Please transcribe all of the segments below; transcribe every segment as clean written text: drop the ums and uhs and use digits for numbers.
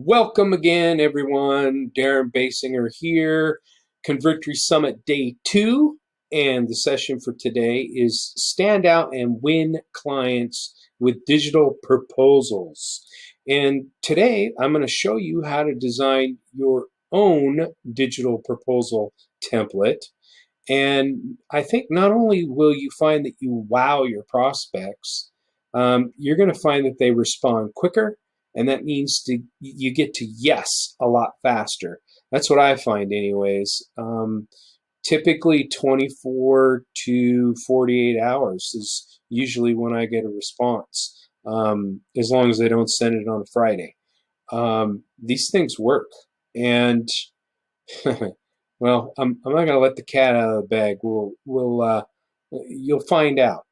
Welcome again, everyone. Daren Baysinger here. Convertri Summit Day 2. And the session for today is Stand Out and Win Clients with Digital Proposals. And today I'm going to show you how to design your own digital proposal template. And I think not only will you find that you wow your prospects, you're going to find that they respond quicker, and that means you get to yes a lot faster. That's what I find anyways. Typically 24 to 48 hours is usually when I get a response, as long as they don't send it on a Friday. These things work. And well, I'm not going to let the cat out of the bag. You'll find out.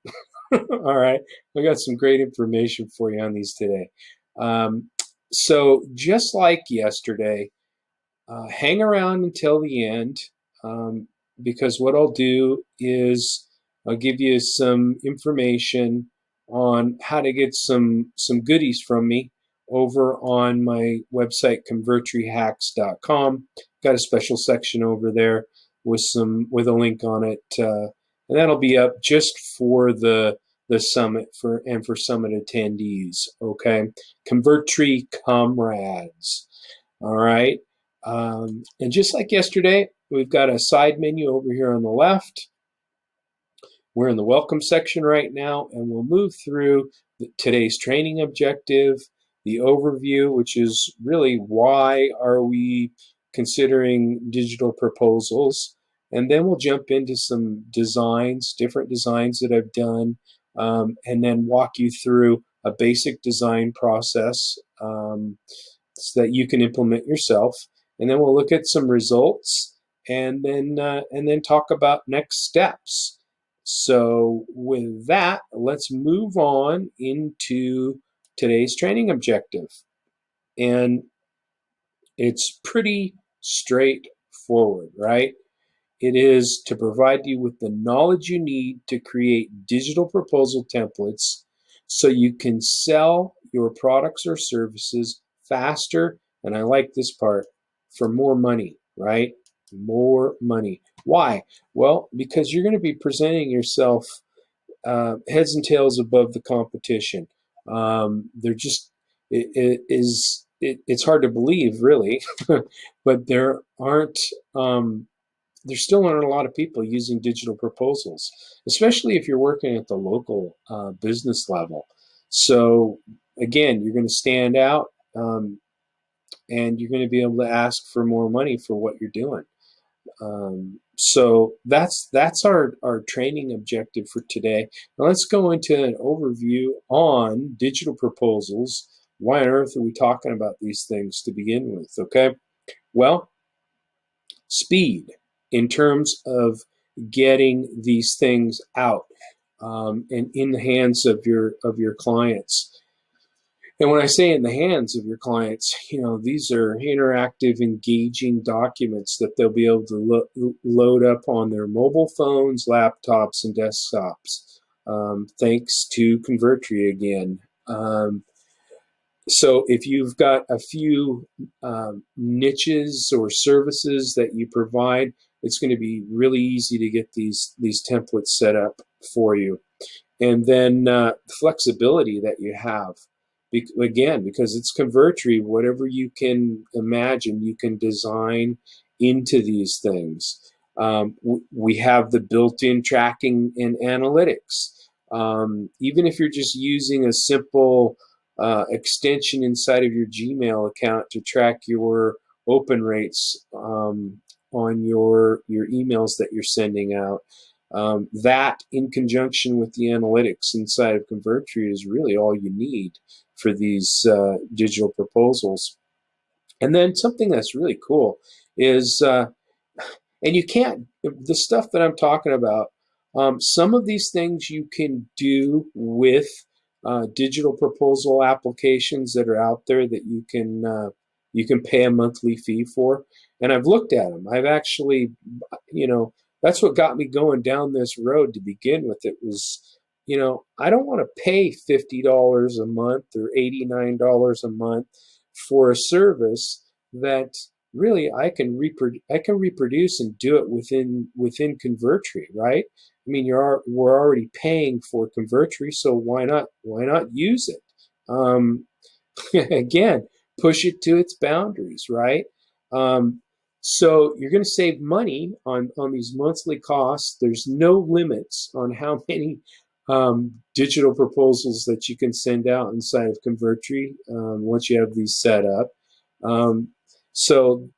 All right, I got some great information for you on these today. Um, so just like yesterday, hang around until the end, because what I'll do is I'll give you some information on how to get some goodies from me over on my website convertrihacks.com. Got a special section over there with a link on it, and that'll be up just for the summit for summit attendees. Okay, Convertri comrades. All right. And just like yesterday, we've got a side menu over here on the left. We're in the welcome section right now, and we'll move through today's training objective, the overview, which is really why are we considering digital proposals, and then we'll jump into some designs, different designs that I've done, and then walk you through a basic design process so that you can implement yourself. And then we'll look at some results, and then talk about next steps. So with that, let's move on into today's training objective. And it's pretty straightforward, right? It is to provide you with the knowledge you need to create digital proposal templates so you can sell your products or services faster, and I like this part, for more money, right? More money. Why? Well, because you're going to be presenting yourself heads and tails above the competition. They're just, it's hard to believe, really, but there still aren't a lot of people using digital proposals, especially if you're working at the local business level. So again, you're going to stand out, and you're going to be able to ask for more money for what you're doing. So that's our training objective for today. Now let's go into an overview on digital proposals. Why on earth are we talking about these things to begin with? Okay, well, speed in terms of getting these things out, and in the hands of your clients. And when I say in the hands of your clients, these are interactive, engaging documents that they'll be able to load up on their mobile phones, laptops, and desktops, thanks to Convertri again. So if you've got a few niches or services that you provide, it's going to be really easy to get these templates set up for you. And then flexibility that you have. Again, because it's Convertri, whatever you can imagine, you can design into these things. We have the built-in tracking and analytics. Even if you're just using a simple extension inside of your Gmail account to track your open rates on your emails that you're sending out, that in conjunction with the analytics inside of Convertri is really all you need for these digital proposals. And then something that's really cool is, and you can't, the stuff that I'm talking about, some of these things you can do with digital proposal applications that are out there that you can pay a monthly fee for. And I've looked at them. I've actually, that's what got me going down this road to begin with. It was, I don't want to pay $50 a month or $89 a month for a service that really I can reproduce and do it within Convertri, right? I mean, we're already paying for Convertri, so why not use it? Um, again, push it to its boundaries, right? Um, so you're going to save money on these monthly costs. There's no limits on how many digital proposals that you can send out inside of Convertri once you have these set up. Um, so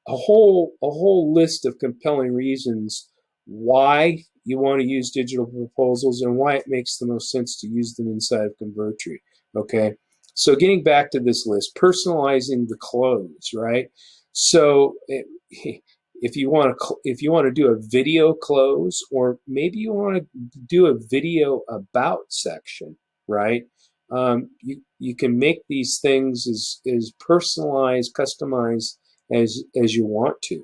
a whole list of compelling reasons why you want to use digital proposals and why it makes the most sense to use them inside of Convertri. Okay, so getting back to this list, personalizing the close, right? So if you want to do a video close, or maybe you want to do a video about section, right? You can make these things as personalized, customized as you want to.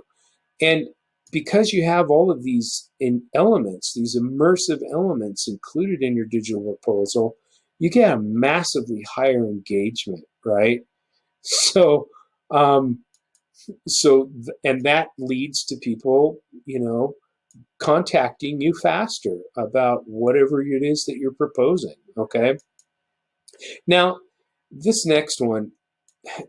And because you have all of these elements, these immersive elements included in your digital proposal, you get a massively higher engagement, right? So, um, and that leads to people, contacting you faster about whatever it is that you're proposing. Okay. Now, this next one,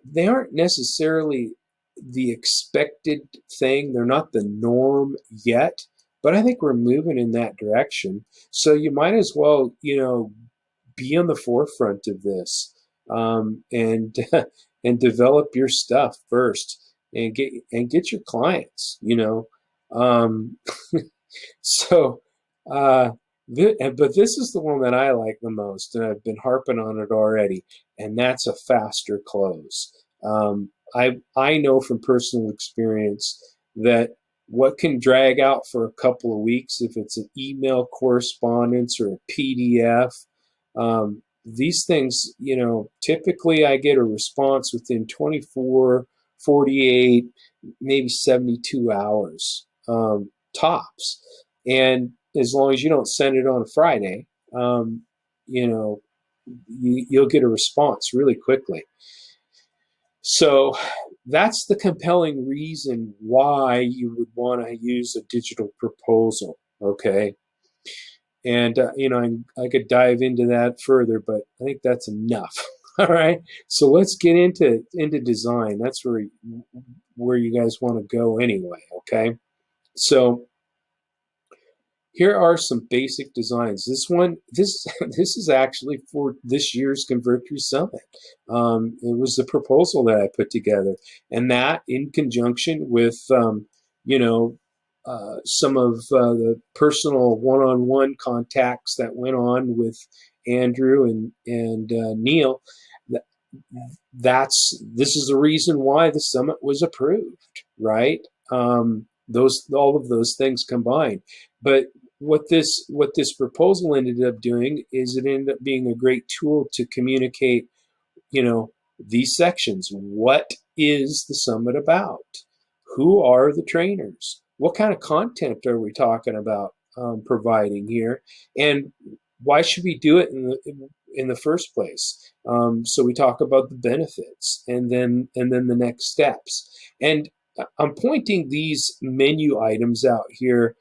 they aren't necessarily the expected thing. They're not the norm yet, but I think we're moving in that direction. So you might as well, be on the forefront of this, and and develop your stuff first, and get your clients. Um, so, but this is the one that I like the most, and I've been harping on it already, and that's a faster close. I know from personal experience that what can drag out for a couple of weeks, if it's an email correspondence or a PDF, these things, typically I get a response within 24, 48, maybe 72 hours. Tops. And as long as you don't send it on a Friday, you know, you'll get a response really quickly. So that's the compelling reason why you would want to use a digital proposal. Okay. And, I could dive into that further, but I think that's enough. All right. So let's get into design. That's where you guys want to go anyway. Okay. So here are some basic designs. This is actually for this year's Convertri Summit. It was the proposal that I put together, and that in conjunction with you know some of the personal one-on-one contacts that went on with Andrew and Neil. This is the reason why the summit was approved, right? Those all of those things combined, but what this proposal ended up doing is it ended up being a great tool to communicate, these sections. What is the summit about? Who are the trainers? What kind of content are we talking about providing here? And why should we do it in the first place? So we talk about the benefits, and then the next steps. And I'm pointing these menu items out here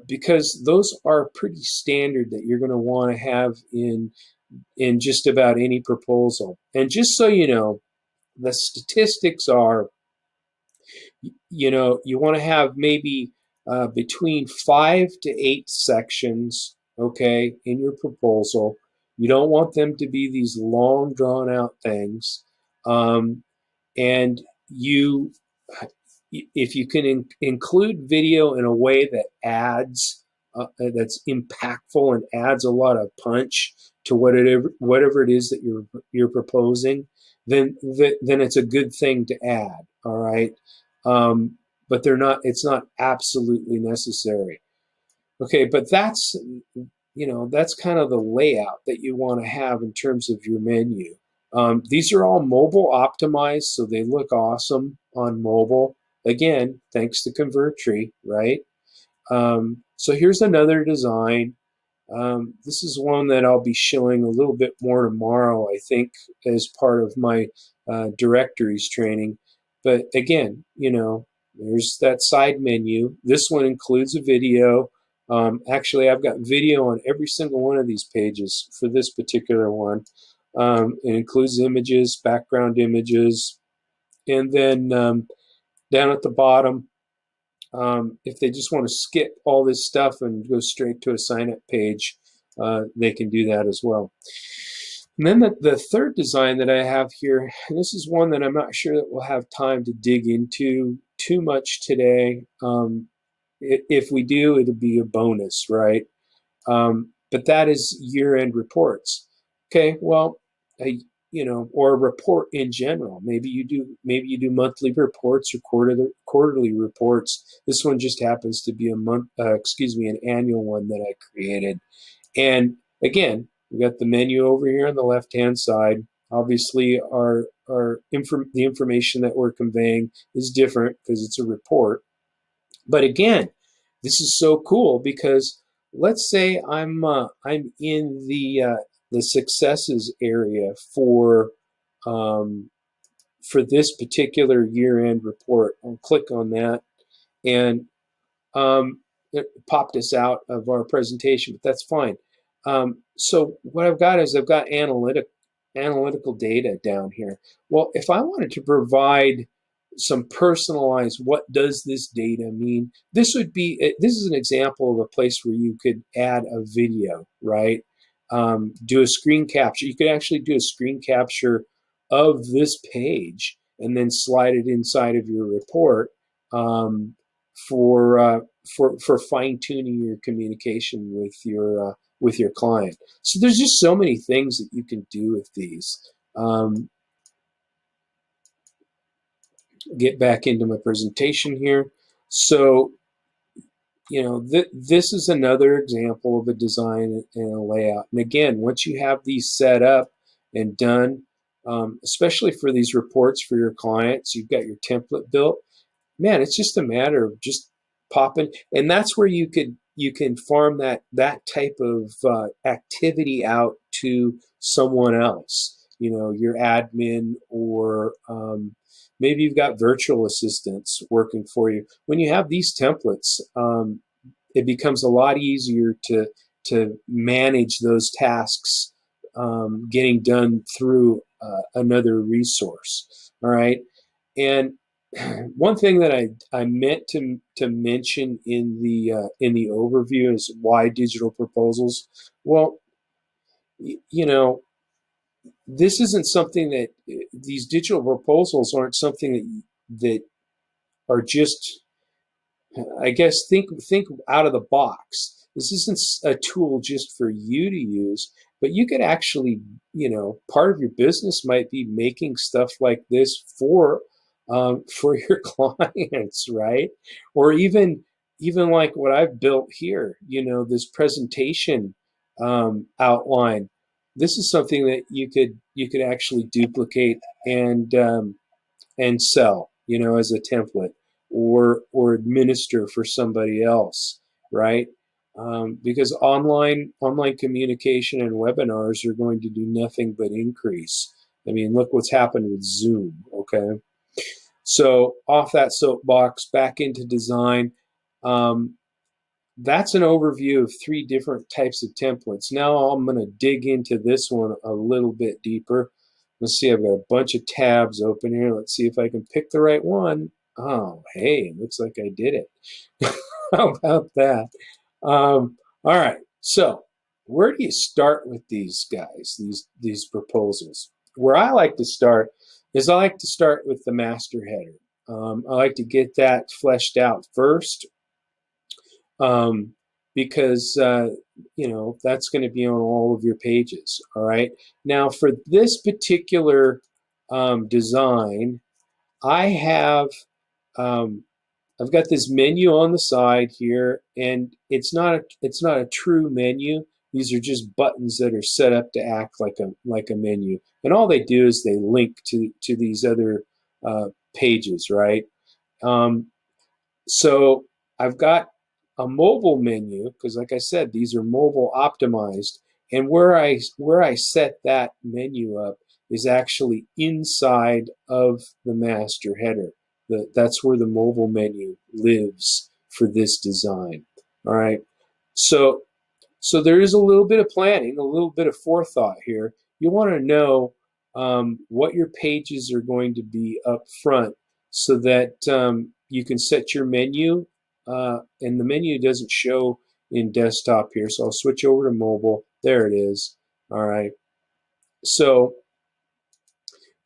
because those are pretty standard that you're going to want to have in just about any proposal. And just so you know, the statistics are, you want to have maybe between 5 to 8 sections, okay, in your proposal. You don't want them to be these long, drawn out things. And you if you can include video in a way that that's impactful and adds a lot of punch to whatever it is that you're proposing, then it's a good thing to add. All right, but it's not absolutely necessary. Okay, but that's kind of the layout that you want to have in terms of your menu. These are all mobile optimized, so they look awesome on mobile. Again, thanks to Convertri, right? So here's another design. This is one that I'll be showing a little bit more tomorrow, I think, as part of my directories training. But again, there's that side menu. This one includes a video. Actually, I've got video on every single one of these pages for this particular one. It includes images, background images, and then down at the bottom, if they just want to skip all this stuff and go straight to a sign-up page, they can do that as well. And then the third design that I have here, and this is one that I'm not sure that we'll have time to dig into too much today. If we do, it'll be a bonus, right? But that is year-end reports. Okay, well, or a report in general. Maybe you do monthly reports or quarterly reports. This one just happens to be an annual one that I created. And again, we got the menu over here on the left-hand side. Obviously, the information that we're conveying is different because it's a report. But again, this is so cool because let's say I'm in the successes area for this particular year-end report. I'll click on that, and it popped us out of our presentation, but that's fine. So what I've got is I've got analytical data down here. Well, if I wanted to provide some personalized, what does this data mean? This is an example of a place where you could add a video, right? Do a screen capture. You could actually do a screen capture of this page and then slide it inside of your report for fine tuning your communication with your client. So there's just so many things that you can do with these. Get back into my presentation here. So, this is another example of a design and a layout. And again, once you have these set up and done, especially for these reports for your clients, you've got your template built. Man, it's just a matter of just popping, and that's where you can farm that type of activity out to someone else. Your admin, or maybe you've got virtual assistants working for you. When you have these templates, it becomes a lot easier to manage those tasks getting done through another resource. All right, and one thing that I meant to mention in the overview is why digital proposals. Well, this isn't something that these digital proposals aren't something that are just, I guess, think out of the box. This isn't a tool just for you to use, but you could actually, part of your business might be making stuff like this for your clients, right? Or even like what I've built here, this presentation outline. This is something that you could actually duplicate and sell, as a template, or administer for somebody else, right? Because online communication and webinars are going to do nothing but increase. I mean, look what's happened with Zoom. Okay, so off that soapbox, back into design. That's an overview of 3 different types of templates. Now I'm going to dig into this one a little bit deeper. Let's see, I've got a bunch of tabs open here. Let's see if I can pick the right one. Oh, hey, looks like I did it. How about that? All right, so where do you start with these guys, these proposals? Where I like to start is I like to start with the master header. I like to get that fleshed out first. Because that's going to be on all of your pages. All right. Now for this particular design, I have I've got this menu on the side here, and it's not a true menu. These are just buttons that are set up to act like a menu, and all they do is they link to these other pages, right? So I've got a mobile menu because, like I said, these are mobile optimized. And where I set that menu up is actually inside of the master header. That's where the mobile menu lives for this design. All right. So there is a little bit of planning, a little bit of forethought here. You want to know what your pages are going to be up front so that you can set your menu, and the menu doesn't show in desktop here. So I'll switch over to mobile. There it is. All right. So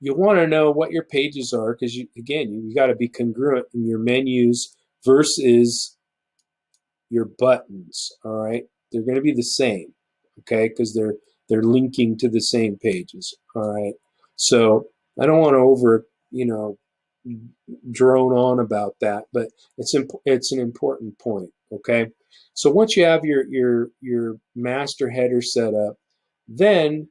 you want to know what your pages are because, you got to be congruent in your menus versus your buttons. All right. They're going to be the same. Okay, because they're linking to the same pages. All right, so I don't want to drone on about that, but it's an important point. Okay, so once you have your master header set up, then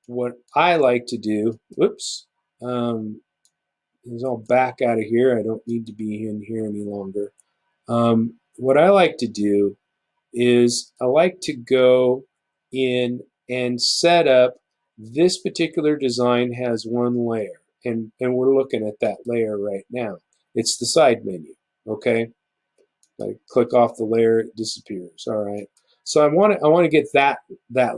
what I like to do, whoops, is I'll back out of here. I don't need to be in here any longer. What I like to do is I like to go in and set up this particular design has one layer, and we're looking at that layer right now. It's the side menu. Okay, I click off the layer, it disappears. All right, so I want to get that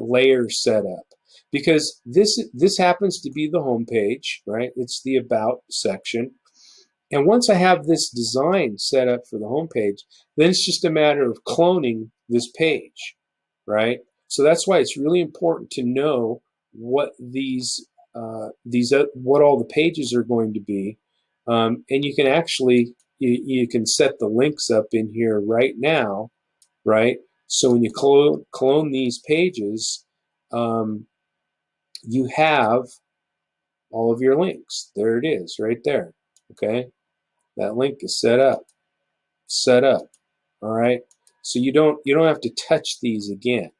layer set up because this happens to be the home page, right? It's the about section. And once I have this design set up for the home page, then it's just a matter of cloning this page, right? So that's why it's really important to know what what all the pages are going to be, and you can actually you can set the links up in here right now, right? So when you clone these pages, um, you have all of your links. There it is, right there. Okay, that link is set up. All right, so you don't have to touch these again.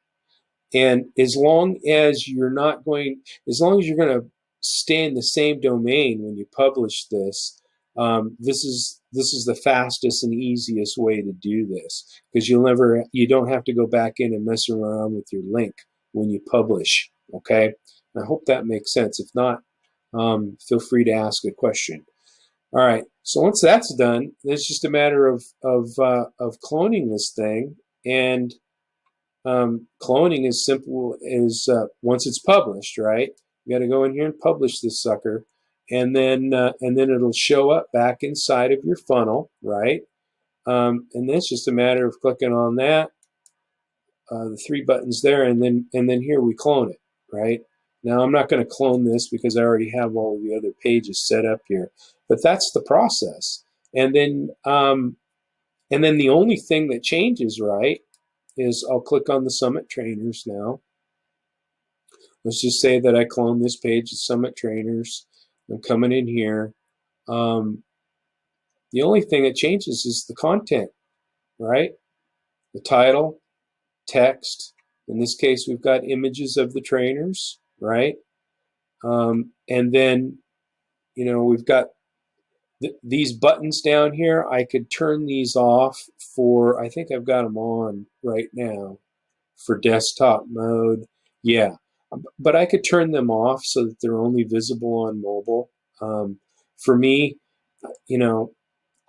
And as long as you're as long as you're going to stay in the same domain when you publish this, this is the fastest and easiest way to do this because you don't have to go back in and mess around with your link when you publish. Okay, and I hope that makes sense. If not, feel free to ask a question. All right. So once that's done, it's just a matter of cloning this thing, and cloning is simple as once it's published, right? You got to go in here and publish this sucker, and then it'll show up back inside of your funnel, right? And then it's just a matter of clicking on that, the three buttons there, and then here we clone it, right? Now I'm not going to clone this because I already have all of the other pages set up here, but that's the process. And then the only thing that changes, right, is I'll click on the Summit Trainers now. Let's just say that I clone this page of Summit Trainers. I'm coming in here. The only thing that changes is the content, right? The title, text. In this case, we've got images of the trainers, right? And then, we've got these buttons down here. I could turn these off I think I've got them on right now for desktop mode. Yeah, but I could turn them off so that they're only visible on mobile. For me, you know,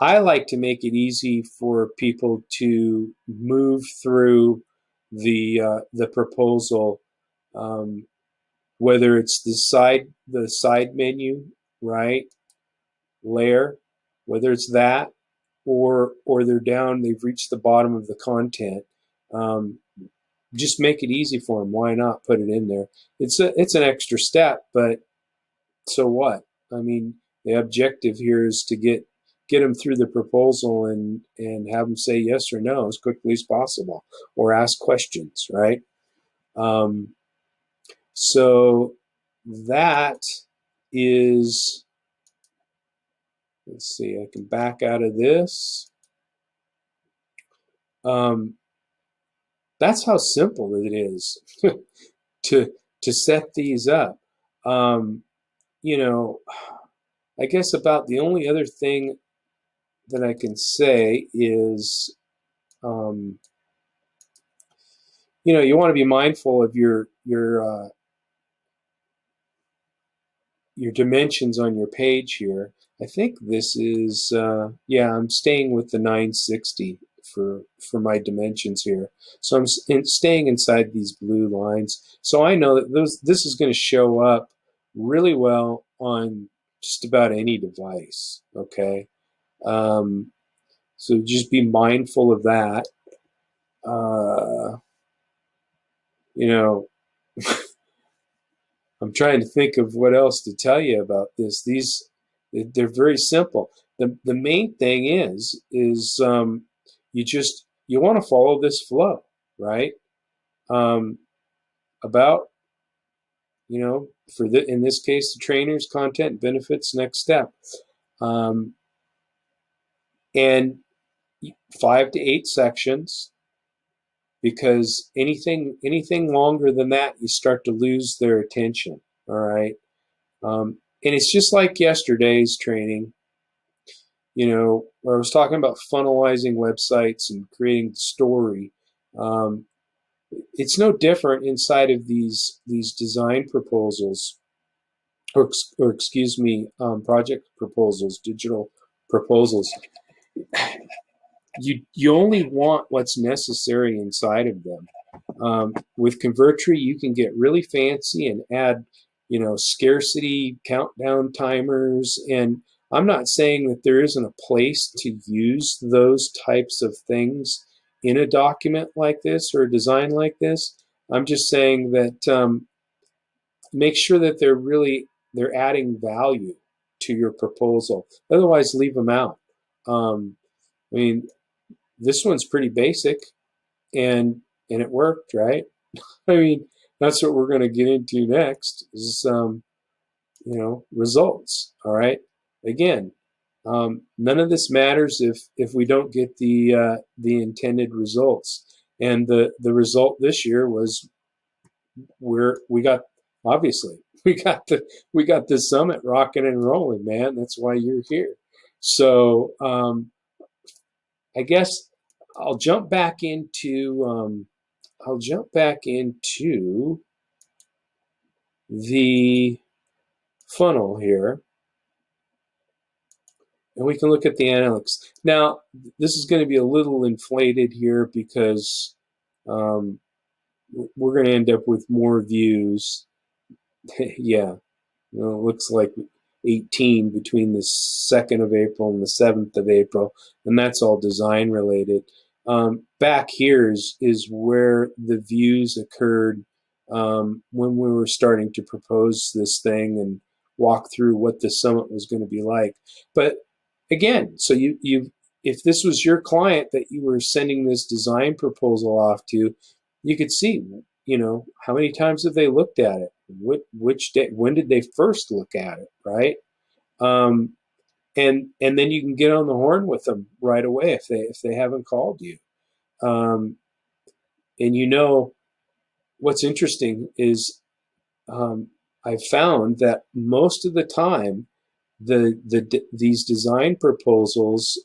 I like to make it easy for people to move through the proposal, um, whether it's the side menu, right, layer, whether it's that, or they're down, they've reached the bottom of the content. Um, just make it easy for them. Why not put it in there? It's an extra step, but so what? I mean, the objective here is to get them through the proposal and have them say yes or no as quickly as possible, or ask questions, right? Um, so that is, let's see, I can back out of this. Um, that's how simple it is to set these up. Um, you know, I guess about the only other thing that I can say is, um, you want to be mindful of your your dimensions on your page here. I think this is, yeah, I'm staying with the 960 for my dimensions here. So I'm staying inside these blue lines. So I know that this is going to show up really well on just about any device, okay? Um, so just be mindful of that. Uh, you know, I'm trying to think of what else to tell you about this. They're very simple. The main thing is you want to follow this flow, right? Um, about for in this case the trainers, content, benefits, next step, um, and 5 to 8 sections, because anything longer than that you start to lose their attention. All right. And it's just like yesterday's training, where I was talking about funnelizing websites and creating the story. Um, it's no different inside of these design proposals, or excuse me, project proposals, digital proposals. You only want what's necessary inside of them. With Convertri, you can get really fancy and add, scarcity countdown timers. And I'm not saying that there isn't a place to use those types of things in a document like this or a design like this. I'm just saying that make sure that they're adding value to your proposal. Otherwise, leave them out. I mean, this one's pretty basic, and it worked, right? I mean, that's what we're going to get into next is, results. All right. Again, none of this matters if we don't get the intended results. And the result this year was where we got, obviously, we got the summit rocking and rolling, man. That's why you're here. So I guess I'll jump back into the funnel here, and we can look at the analytics. Now, this is going to be a little inflated here because um, we're going to end up with more views. Yeah, it looks like 18 between the 2nd of April and the 7th of April, and that's all design related. Back here is where the views occurred when we were starting to propose this thing and walk through what the summit was going to be like. But again, so you if this was your client that you were sending this design proposal off to, you could see, how many times have they looked at it? Which day? When did they first look at it? Right? Um, and then you can get on the horn with them right away if they haven't called you. Um, and what's interesting is I've found that most of the time these design proposals,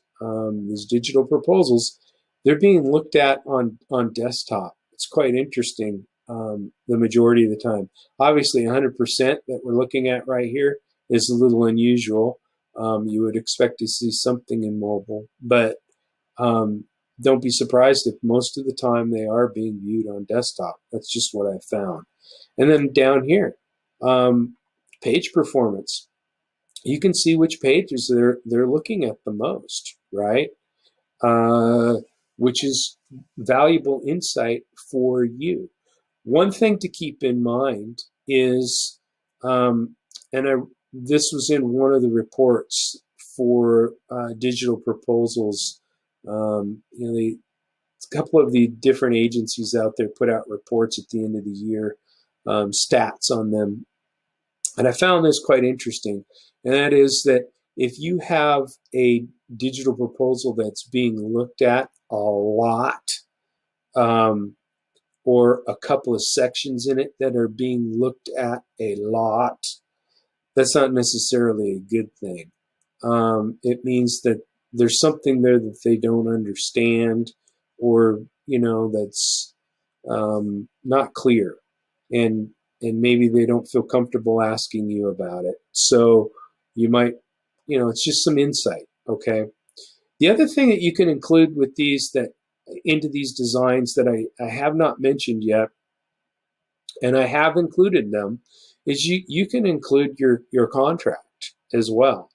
these digital proposals, they're being looked at on desktop. It's quite interesting. The majority of the time, obviously, 100% that we're looking at right here is a little unusual. You would expect to see something in mobile, but um, don't be surprised if most of the time they are being viewed on desktop. That's just what I found. And then down here, page performance. You can see which pages they're looking at the most, right? Uh, which is valuable insight for you. One thing to keep in mind is, um, and this was in one of the reports for digital proposals. A couple of the different agencies out there put out reports at the end of the year, stats on them. And I found this quite interesting. And that is that if you have a digital proposal that's being looked at a lot, um, or a couple of sections in it that are being looked at a lot, that's not necessarily a good thing. It means that there's something there that they don't understand, or that's not clear. And maybe they don't feel comfortable asking you about it. So you might, it's just some insight. Okay. The other thing that you can include with these that into these designs that I have not mentioned yet, and I have included them, is you can include your contract as well.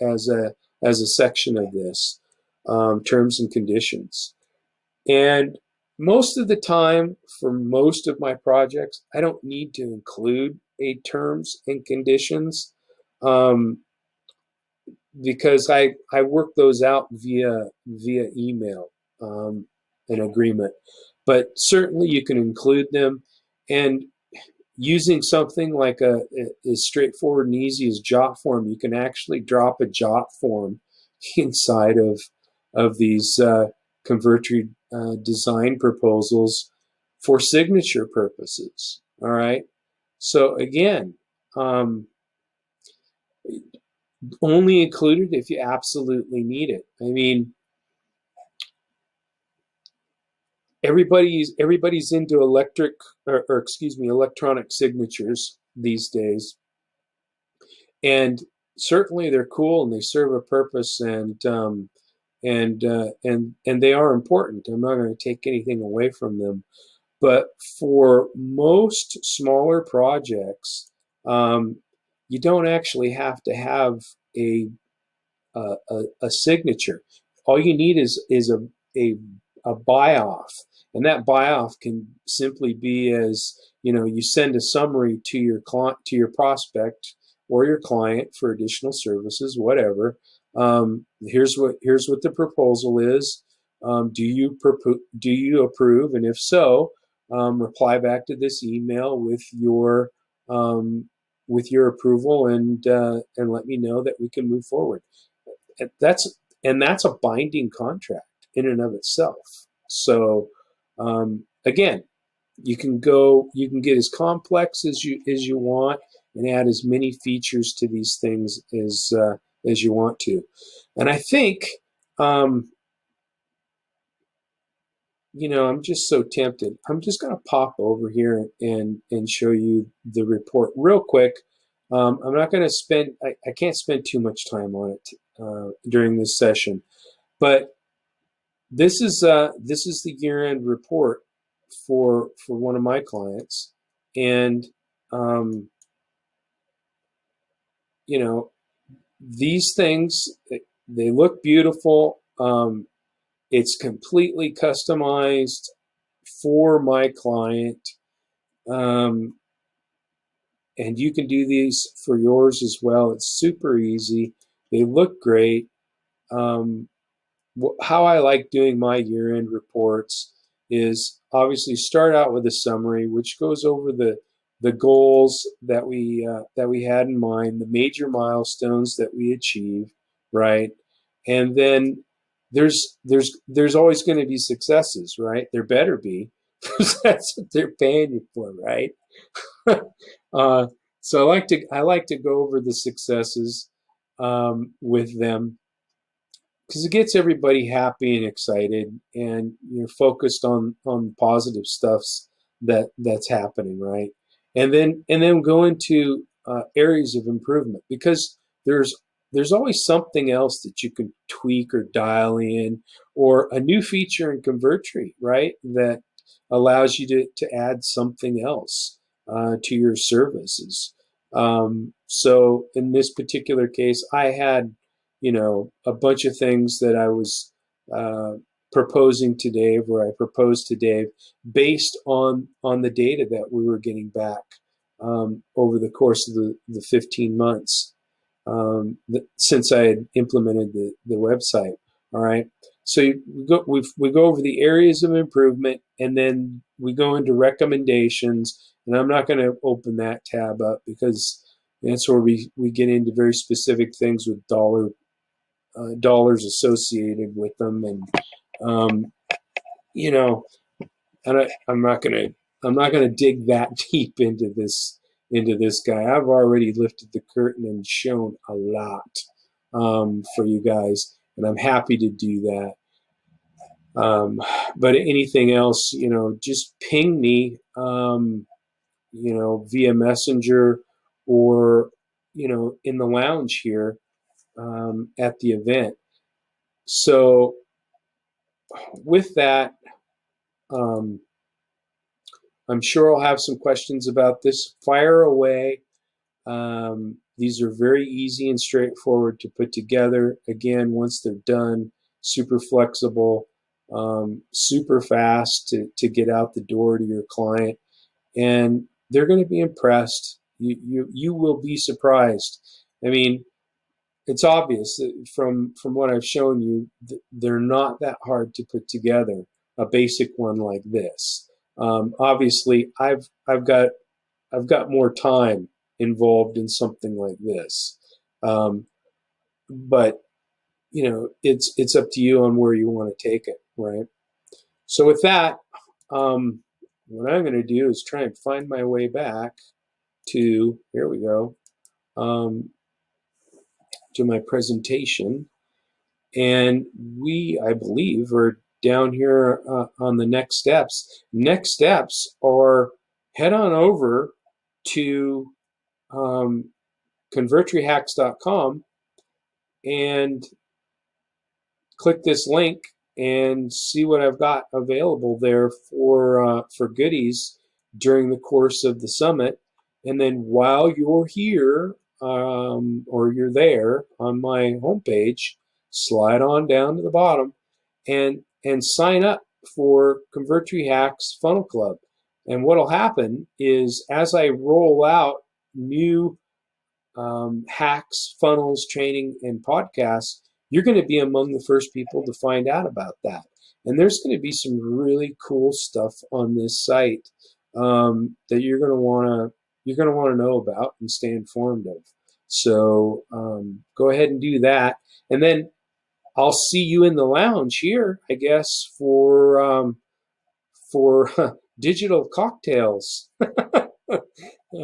As a section of this, terms and conditions. And most of the time, for most of my projects, I don't need to include a terms and conditions, um, because I work those out via email, an agreement. But certainly you can include them, and using something like as straightforward and easy as jot form, you can actually drop a jot form inside of these Convertri design proposals for signature purposes. All right. So again, only include it if you absolutely need it. I mean, everybody's into electronic signatures these days, and certainly they're cool and they serve a purpose, and they are important. I'm not going to take anything away from them, but for most smaller projects, you don't actually have to have a a signature. All you need is a buy off, and that buy off can simply be as you send a summary to your client, to your prospect or your client for additional services, whatever. Here's what the proposal is. Do you approve? And if so, reply back to this email um, with your approval, and let me know that we can move forward. That's that's a binding contract in and of itself. So again, you can get as complex as you want and add as many features to these things as you want to. And I think I'm just so tempted. I'm just going to pop over here and show you the report real quick. I'm not going to spend. I can't spend too much time on it during this session, but this is the year-end report for one of my clients, and um, these things, they look beautiful. It's completely customized for my client, um, and you can do these for yours as well. It's super easy. They look great. Um, how I like doing my year-end reports is obviously start out with a summary, which goes over the goals that we had in mind, the major milestones that we achieved, right? And then there's always going to be successes, right? There better be, because that's what they're paying you for, right? uh, so I like to go over the successes with them, because it gets everybody happy and excited, and you're focused on positive stuffs that's happening, right? And then go into areas of improvement, because there's there's always something else that you can tweak or dial in, or a new feature in Convertri, right, that allows you to add something else to your services. So in this particular case, I had a bunch of things that I was uh, proposing to Dave, where I proposed to Dave based on the data that we were getting back over the course of the 15 months since I had implemented the website. All right. So we go over the areas of improvement, and then we go into recommendations. And I'm not going to open that tab up, because that's where we get into very specific things with dollars associated with them, and um, you know, I'm not gonna dig that deep into this guy. I've already lifted the curtain and shown a lot for you guys, and I'm happy to do that. But anything else, just ping me. via Messenger or, in the lounge here at the event. So with that, um, I'm sure I'll have some questions about this. Fire away. These are very easy and straightforward to put together. Again, once they're done, super flexible, super fast to get out the door to your client, and they're going to be impressed. You will be surprised. I mean, it's obvious that from what I've shown you, they're not that hard to put together. A basic one like this. Obviously, I've got more time involved in something like this, but it's up to you on where you want to take it, right? So with that, what I'm going to do is try and find my way back to, here we go, to my presentation. And I believe, are down here on the next steps. Next steps are head on over to convertrihacks.com and click this link and see what I've got available there for goodies during the course of the summit. And then while you're here or you're there on my homepage, slide on down to the bottom and sign up for Convertri Hacks Funnel Club. And what'll happen is as I roll out new hacks, funnels, training, and podcasts, you're going to be among the first people to find out about that. And there's going to be some really cool stuff on this site that you're going to want to know about and stay informed of. So go ahead and do that, and then I'll see you in the lounge here, I guess, for digital cocktails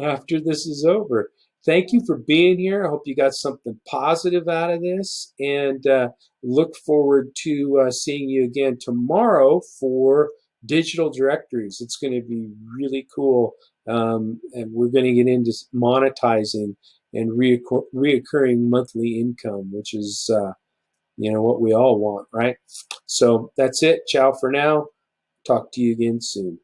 after this is over. Thank you for being here. I hope you got something positive out of this, and look forward to seeing you again tomorrow for digital directories. It's going to be really cool, and we're going to get into monetizing and reoccurring monthly income, which is what we all want, right? So that's it. Ciao for now. Talk to you again soon.